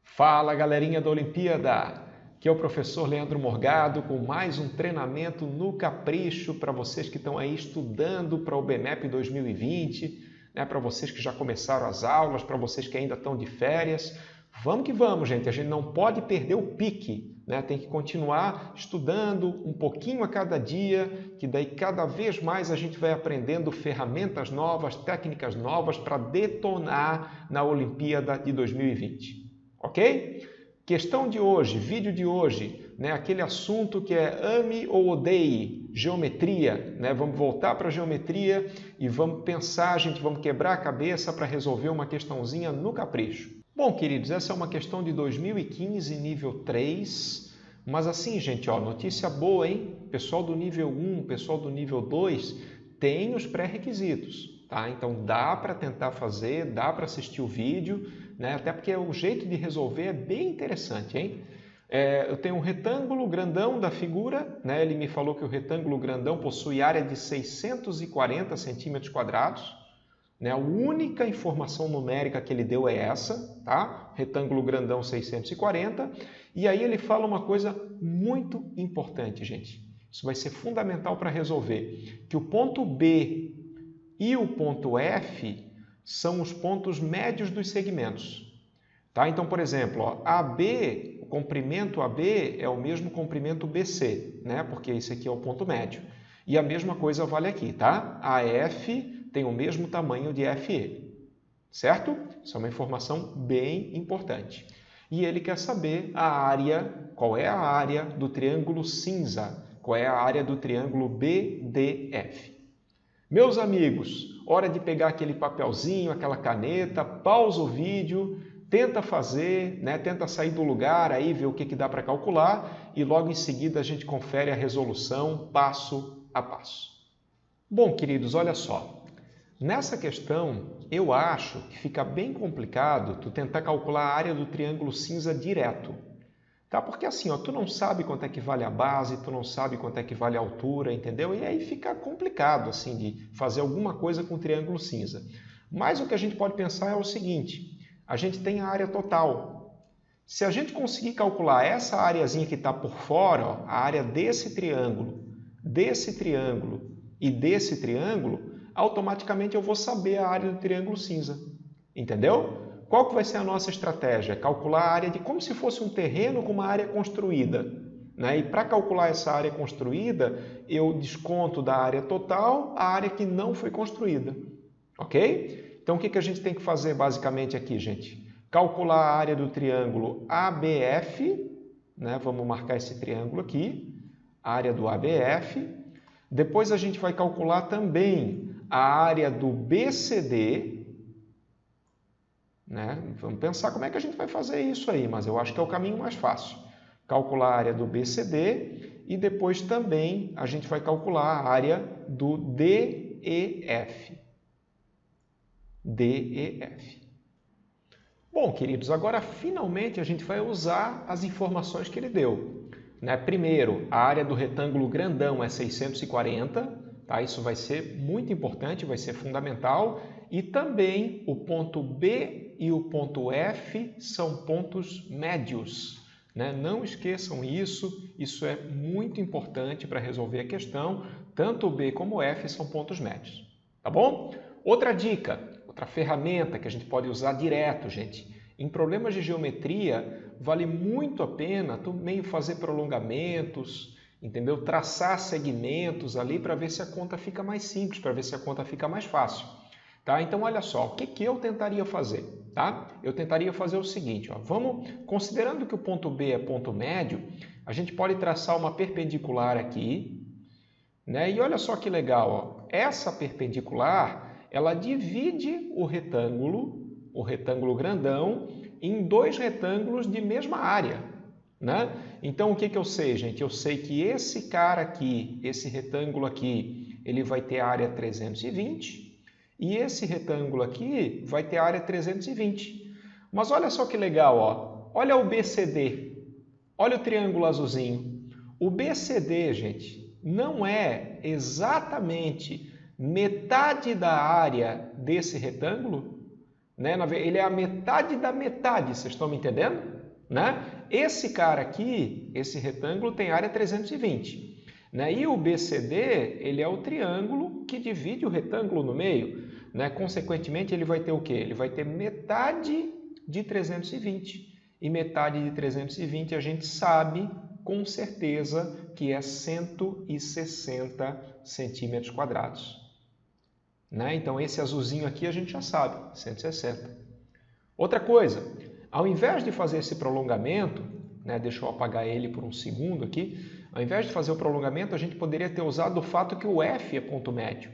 Fala, galerinha da Olimpíada! Aqui é o professor Leandro Morgado com mais um treinamento no capricho para vocês que estão aí estudando para o BNEP 2020, né? Para vocês que já começaram as aulas, para vocês que ainda estão de férias. Vamos que vamos, gente! A gente não pode perder o pique, né? Tem que continuar estudando um pouquinho a cada dia, que daí cada vez mais a gente vai aprendendo ferramentas novas, técnicas novas para detonar na Olimpíada de 2020. Ok? Questão de hoje, vídeo de hoje, né? Aquele assunto que é ame ou odeie, geometria, né? Vamos voltar para a geometria e vamos pensar, vamos quebrar a cabeça para resolver uma questãozinha no capricho. Bom, queridos, essa é uma questão de 2015, nível 3, mas assim, gente, ó, notícia boa, hein? Pessoal do nível 1, pessoal do nível 2, tem os pré-requisitos, tá? Então dá para tentar fazer, dá para assistir o vídeo, né? Até porque o jeito de resolver é bem interessante, hein? Eu tenho um retângulo grandão da figura, né? Ele me falou que o retângulo grandão possui área de 640 centímetros quadrados, né? A única informação numérica que ele deu é essa, tá? Retângulo grandão 640. E aí ele fala uma coisa muito importante, gente. Isso vai ser fundamental para resolver, que o ponto B e o ponto F são os pontos médios dos segmentos. Tá? Então, por exemplo, ó, AB, o comprimento AB é o mesmo comprimento BC, né? Porque esse aqui é o ponto médio. E a mesma coisa vale aqui, tá? AF tem o mesmo tamanho de FE, certo? Isso é uma informação bem importante. E ele quer saber a área, qual é a área do triângulo cinza, qual é a área do triângulo BDF. Meus amigos, hora de pegar aquele papelzinho, aquela caneta, pausa o vídeo, tenta fazer, né? Tenta sair do lugar, aí ver o que dá para calcular e logo em seguida a gente confere a resolução passo a passo. Bom, queridos, olha só. Nessa questão, eu acho que fica bem complicado tu tentar calcular a área do triângulo cinza direto. Tá? Porque assim, ó, tu não sabe quanto é que vale a base, tu não sabe quanto é que vale a altura, entendeu? E aí fica complicado assim de fazer alguma coisa com o triângulo cinza. Mas o que a gente pode pensar é o seguinte, a gente tem a área total. Se a gente conseguir calcular essa areazinha que está por fora, ó, a área desse triângulo e desse triângulo, automaticamente eu vou saber a área do triângulo cinza, entendeu? Qual que vai ser a nossa estratégia? Calcular a área de como se fosse um terreno com uma área construída, né? E para calcular essa área construída, eu desconto da área total a área que não foi construída, ok? Então o que a gente tem que fazer basicamente aqui, gente? Calcular a área do triângulo ABF, né? Vamos marcar esse triângulo aqui, a área do ABF. Depois a gente vai calcular também a área do BCD, né? Vamos pensar como é que a gente vai fazer isso aí, mas eu acho que é o caminho mais fácil. Calcular a área do BCD e depois também a gente vai calcular a área do DEF. DEF. Bom, queridos, agora finalmente a gente vai usar as informações que ele deu, né? Primeiro, a área do retângulo grandão é 640, tá? Isso vai ser muito importante, vai ser fundamental. E também o ponto B e o ponto F são pontos médios, né? Não esqueçam isso, isso é muito importante para resolver a questão. Tanto o B como o F são pontos médios, tá bom? Outra dica, outra ferramenta que a gente pode usar direto, gente. Em problemas de geometria, vale muito a pena tu meio fazer prolongamentos, entendeu? Traçar segmentos ali para ver se a conta fica mais simples, para ver se a conta fica mais fácil. Tá? Então, olha só, o que eu tentaria fazer? Tá? Eu tentaria fazer o seguinte, ó, considerando que o ponto B é ponto médio, a gente pode traçar uma perpendicular aqui, né? E olha só que legal, ó, essa perpendicular, ela divide o retângulo grandão, em dois retângulos de mesma área, né? Então, o que eu sei, gente? Eu sei que esse cara aqui, esse retângulo aqui, ele vai ter área 320, e esse retângulo aqui vai ter área 320. Mas olha só que legal, ó. Olha o BCD. Olha o triângulo azulzinho. O BCD, gente, não é exatamente metade da área desse retângulo, né? Ele é a metade da metade, vocês estão me entendendo? Né? Esse cara aqui, esse retângulo tem área 320. Né? E o BCD, ele é o triângulo que divide o retângulo no meio. Né? Consequentemente, ele vai ter o quê? Ele vai ter metade de 320. E metade de 320 a gente sabe com certeza que é 160 centímetros quadrados. Né? Então, esse azulzinho aqui a gente já sabe, 160. Outra coisa, ao invés de fazer esse prolongamento, né, deixa eu apagar ele por um segundo aqui, ao invés de fazer o prolongamento, a gente poderia ter usado o fato que o F é ponto médio.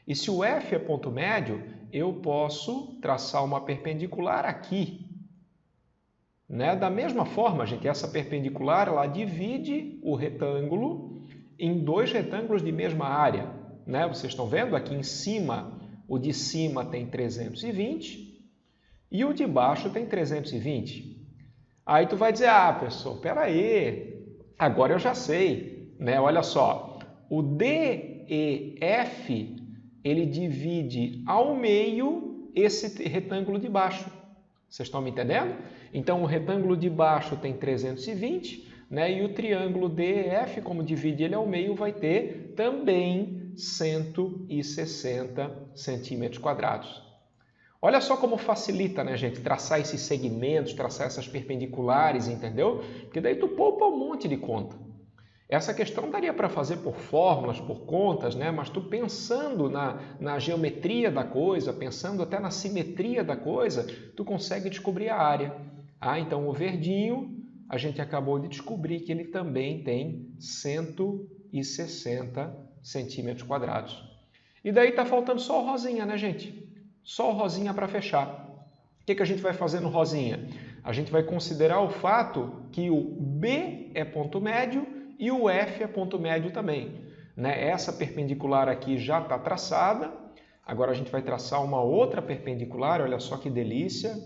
E se o F é ponto médio, eu posso traçar uma perpendicular aqui. Né? Da mesma forma, gente, essa perpendicular ela divide o retângulo em dois retângulos de mesma área. Né? Vocês estão vendo aqui em cima, o de cima tem 320 e o de baixo tem 320. Aí tu vai dizer, professor, peraí, agora eu já sei. Né? Olha só, o DEF ele divide ao meio esse retângulo de baixo. Vocês estão me entendendo? Então, o retângulo de baixo tem 320, né? E o triângulo DEF, como divide ele ao meio, vai ter também 160 centímetros quadrados. Olha só como facilita, né, gente? Traçar esses segmentos, traçar essas perpendiculares, entendeu? Porque daí tu poupa um monte de conta. Essa questão daria para fazer por fórmulas, por contas, né? Mas tu pensando na geometria da coisa, pensando até na simetria da coisa, tu consegue descobrir a área. Então o verdinho, a gente acabou de descobrir que ele também tem 160 centímetros quadrados. E daí está faltando só o rosinha, né, gente? Só o rosinha para fechar. O que a gente vai fazer no rosinha? A gente vai considerar o fato que o B é ponto médio e o F é ponto médio também. Né? Essa perpendicular aqui já está traçada. Agora a gente vai traçar uma outra perpendicular. Olha só que delícia.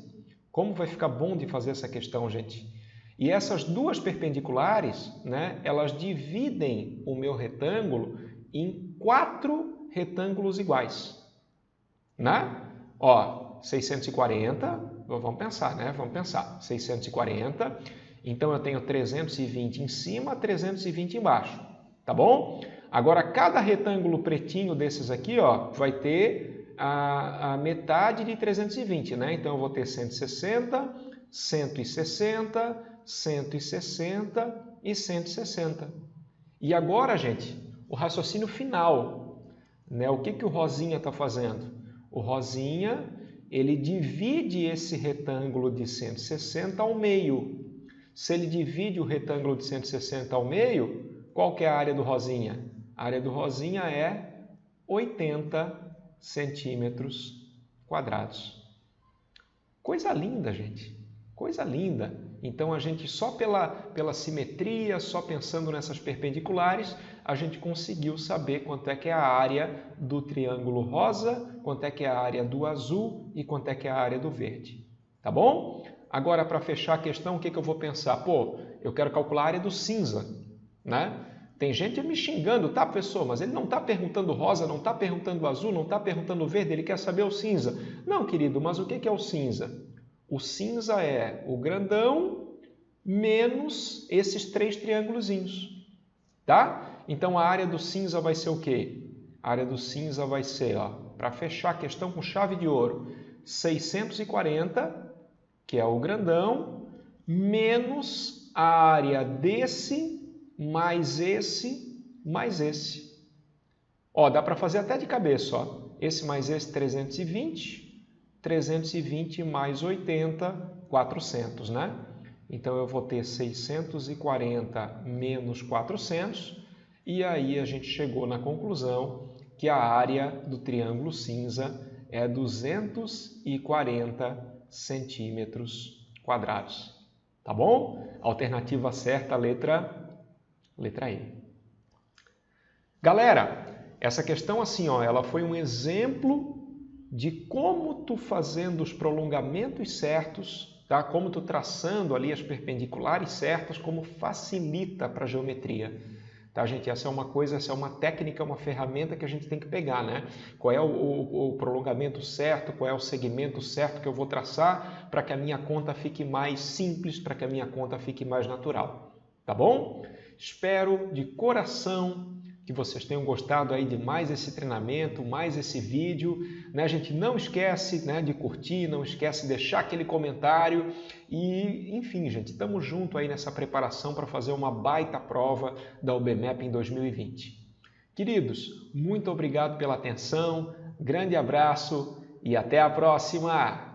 Como vai ficar bom de fazer essa questão, gente. E essas duas perpendiculares, né, elas dividem o meu retângulo em 4 retângulos iguais. Né? Ó, 640, vamos pensar, né? Vamos pensar. 640... Então, eu tenho 320 em cima, 320 embaixo, tá bom? Agora, cada retângulo pretinho desses aqui, ó, vai ter a metade de 320, né? Então, eu vou ter 160, 160, 160 e 160. E agora, gente, o raciocínio final, né? O que o rosinha está fazendo? O rosinha, ele divide esse retângulo de 160 ao meio. Se ele divide o retângulo de 160 ao meio, qual que é a área do rosinha? A área do rosinha é 80 centímetros quadrados. Coisa linda, gente. Coisa linda. Então, a gente só pela simetria, só pensando nessas perpendiculares, a gente conseguiu saber quanto é que é a área do triângulo rosa, quanto é que é a área do azul e quanto é que é a área do verde. Tá bom? Agora, para fechar a questão, o que eu vou pensar? Pô, eu quero calcular a área do cinza, né? Tem gente me xingando, tá, professor? Mas ele não está perguntando rosa, não está perguntando azul, não está perguntando verde, ele quer saber o cinza. Não, querido, mas o que é o cinza? O cinza é o grandão menos esses 3 triângulozinhos, tá? Então, a área do cinza vai ser o quê? A área do cinza vai ser, ó, para fechar a questão com chave de ouro, 640, que é o grandão, menos a área desse, mais esse, mais esse. Ó, dá para fazer até de cabeça, ó. Esse mais esse, 320, 320 mais 80, 400, né? Então, eu vou ter 640 menos 400, e aí a gente chegou na conclusão que a área do triângulo cinza é 240 centímetros quadrados. Tá bom? Alternativa certa, letra E. Galera, essa questão assim, ó, ela foi um exemplo de como tu fazendo os prolongamentos certos, tá? Como tu traçando ali as perpendiculares certas, como facilita para a geometria. Tá, gente? Essa é uma coisa, essa é uma técnica, uma ferramenta que a gente tem que pegar, né? Qual é o prolongamento certo, qual é o segmento certo que eu vou traçar para que a minha conta fique mais simples, para que a minha conta fique mais natural. Tá bom? Espero de coração que vocês tenham gostado aí de mais esse treinamento, mais esse vídeo, né? A gente não esquece, né, de curtir, não esquece de deixar aquele comentário e, enfim, gente, estamos juntos aí nessa preparação para fazer uma baita prova da UBMEP em 2020. Queridos, muito obrigado pela atenção, grande abraço e até a próxima!